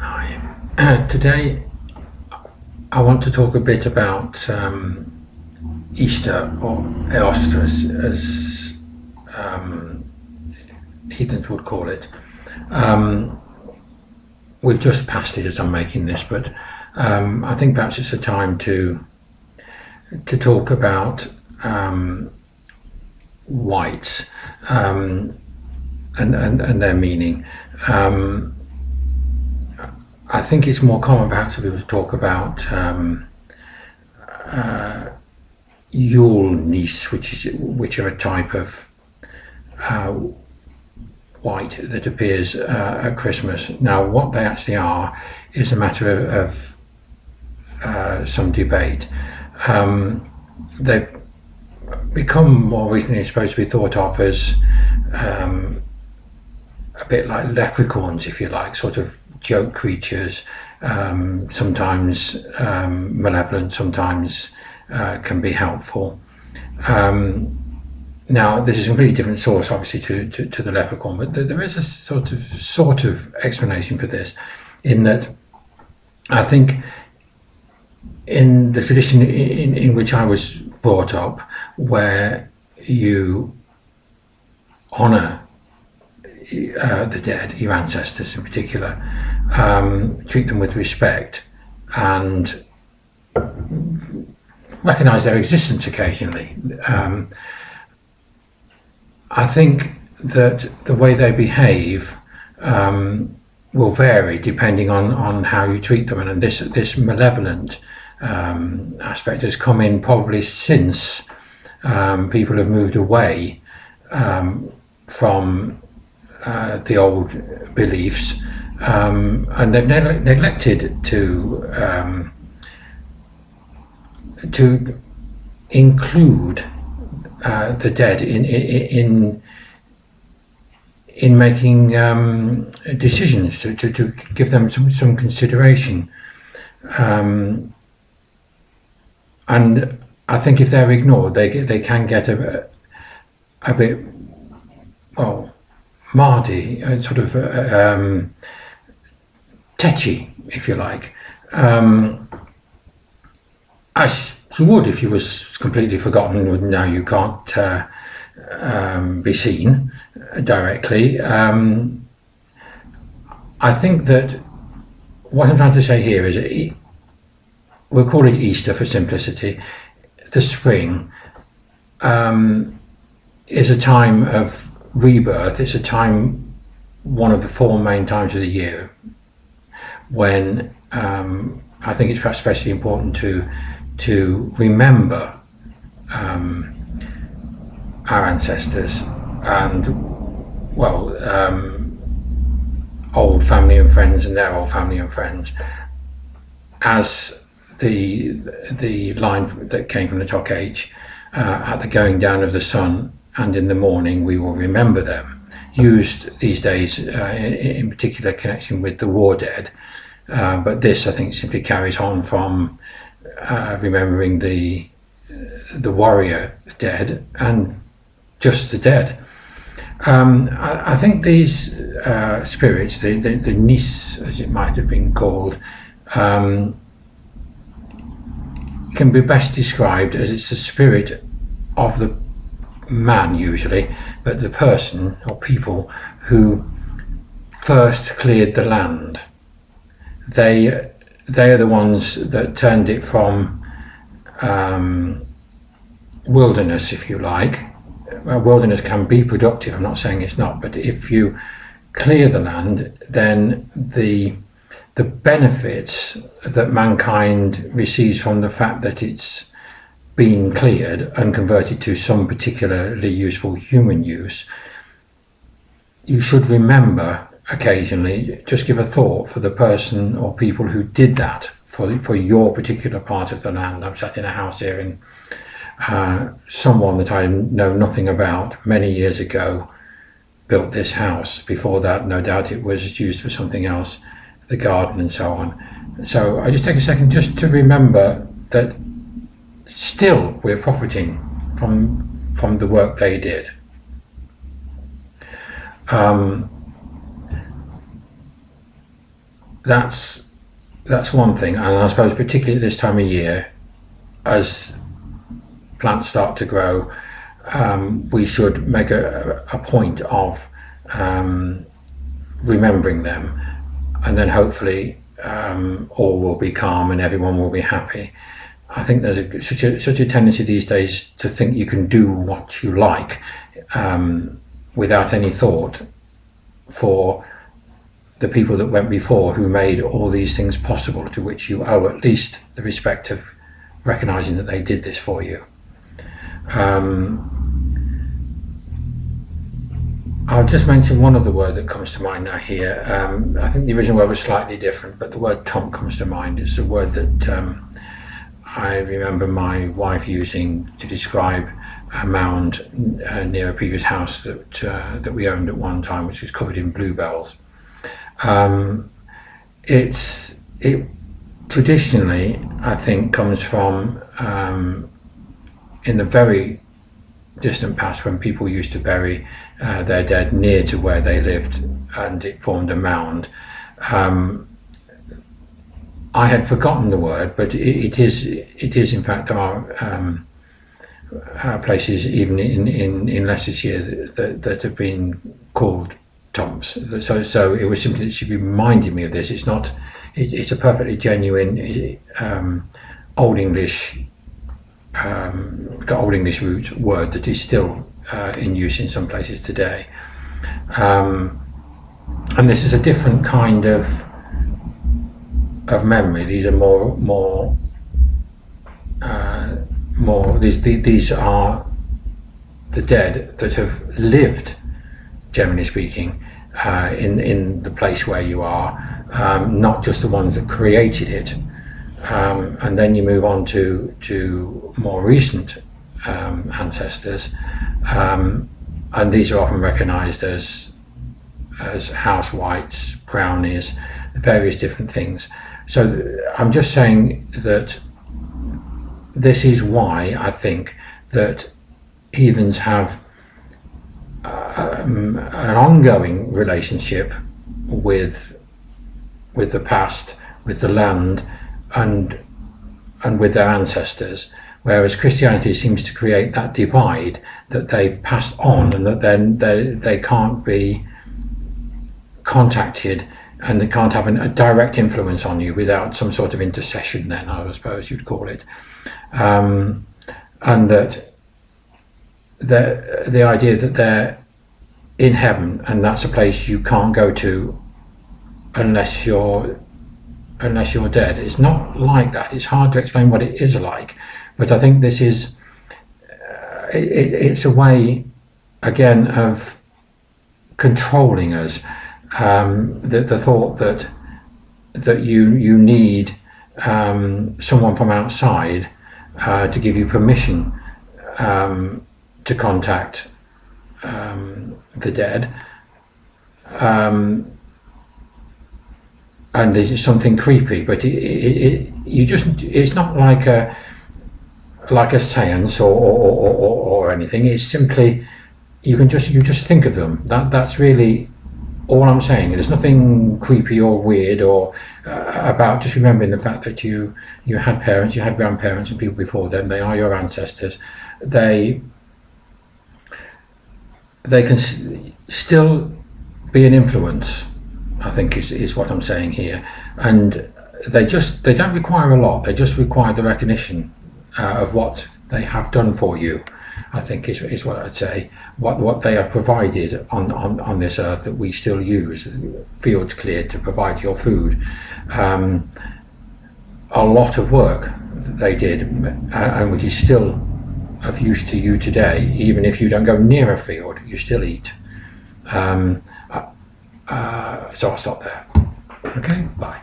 Hi. Today I want to talk a bit about Easter, or Eostre as heathens would call it. We've just passed it as I'm making this, but I think perhaps it's a time to talk about wights and their meaning. I think it's more common perhaps for people to talk about Yule nisse, which are a type of wight that appears at Christmas. Now, what they actually are is a matter of some debate. They've become more recently supposed to be thought of as a bit like leprechauns, if you like, sort of joke creatures, sometimes malevolent, sometimes can be helpful. Now, this is a completely different source, obviously, to the leprechaun, but there is a sort of explanation for this, in that I think in the tradition in which I was brought up, where you honour the dead, your ancestors in particular, treat them with respect and recognise their existence occasionally. I think that the way they behave will vary depending on how you treat them, and this malevolent aspect has come in probably since people have moved away from the old beliefs, and they've neglected to include the dead in making decisions, to give them some consideration, and I think if they're ignored, they can get a bit, well, mardy, sort of tetchy, if you like, as you would if you was completely forgotten and now you can't be seen directly. I think that what I'm trying to say here is, we'll call it Easter for simplicity. The spring is a time of rebirth. It's a time, one of the four main times of the year, when I think it's perhaps especially important to remember our ancestors and, well, old family and friends and their old family and friends, as the line that came from the PFTOG, at the going down of the sun and in the morning we will remember them, used these days in particular connection with the war dead, but this, I think, simply carries on from remembering the warrior dead and just the dead. I think these spirits, the nisse, as it might have been called, can be best described as it's the spirit of the man usually, but the person or people who first cleared the land. They are the ones that turned it from wilderness, if you like. Well, wilderness can be productive, I'm not saying it's not, but if you clear the land, then the benefits that mankind receives from the fact that it's been cleared and converted to some particularly useful human use, you should remember occasionally, just give a thought for the person or people who did that for your particular part of the land. I'm sat in a house here, and someone that I know nothing about many years ago built this house. Before that, no doubt it was used for something else, the garden and so on. So I just take a second just to remember that still we're profiting from the work they did. that's one thing, and I suppose particularly at this time of year, as plants start to grow, we should make a point of remembering them, and then hopefully all will be calm and everyone will be happy. I think there's such a tendency these days to think you can do what you like without any thought for the people that went before, who made all these things possible, to which you owe at least the respect of recognizing that they did this for you. I'll just mention one other word that comes to mind now here. I think the original word was slightly different, but the word tump comes to mind. It's a word that I remember my wife using to describe a mound near a previous house that we owned at one time, which was covered in bluebells. It traditionally, I think, comes from in the very distant past, when people used to bury their dead near to where they lived, and it formed a mound. I had forgotten the word, but it is in fact, there are places even in Leicestershire that have been called tumps. So it was simply that she reminded me of this. It's not. It's a perfectly genuine Old English, got Old English roots word that is still in use in some places today. And this is a different kind of memory. These are more. These are the dead that have lived, generally speaking, in the place where you are, not just the ones that created it. And then you move on to more recent ancestors, and these are often recognised as house wights, brownies, various different things. So I'm just saying that this is why I think that heathens have an ongoing relationship with the past, with the land, and with their ancestors, whereas Christianity seems to create that divide that they've passed on, and that then they can't be contacted, and they can't have a direct influence on you without some sort of intercession, then I suppose you'd call it. And that the idea that they're in heaven, and that's a place you can't go to unless you're dead. It's not like that. It's hard to explain what it is like, but I think this is it's a way, again, of controlling us. The thought that you need someone from outside to give you permission to contact the dead, and there's something creepy, but it's not like a seance or anything. It's simply you just think of them. That's really all I'm saying. There's nothing creepy or weird or about just remembering the fact that you had parents, you had grandparents, and people before them. They are your ancestors. They can still be an influence, I think is what I'm saying here. And they don't require a lot. They just require the recognition of what they have done for you, I think is what I'd say. What they have provided on this earth that we still use, fields cleared to provide your food, a lot of work that they did, and which is still of use to you today. Even if you don't go near a field, you still eat. So I'll stop there. Okay, bye.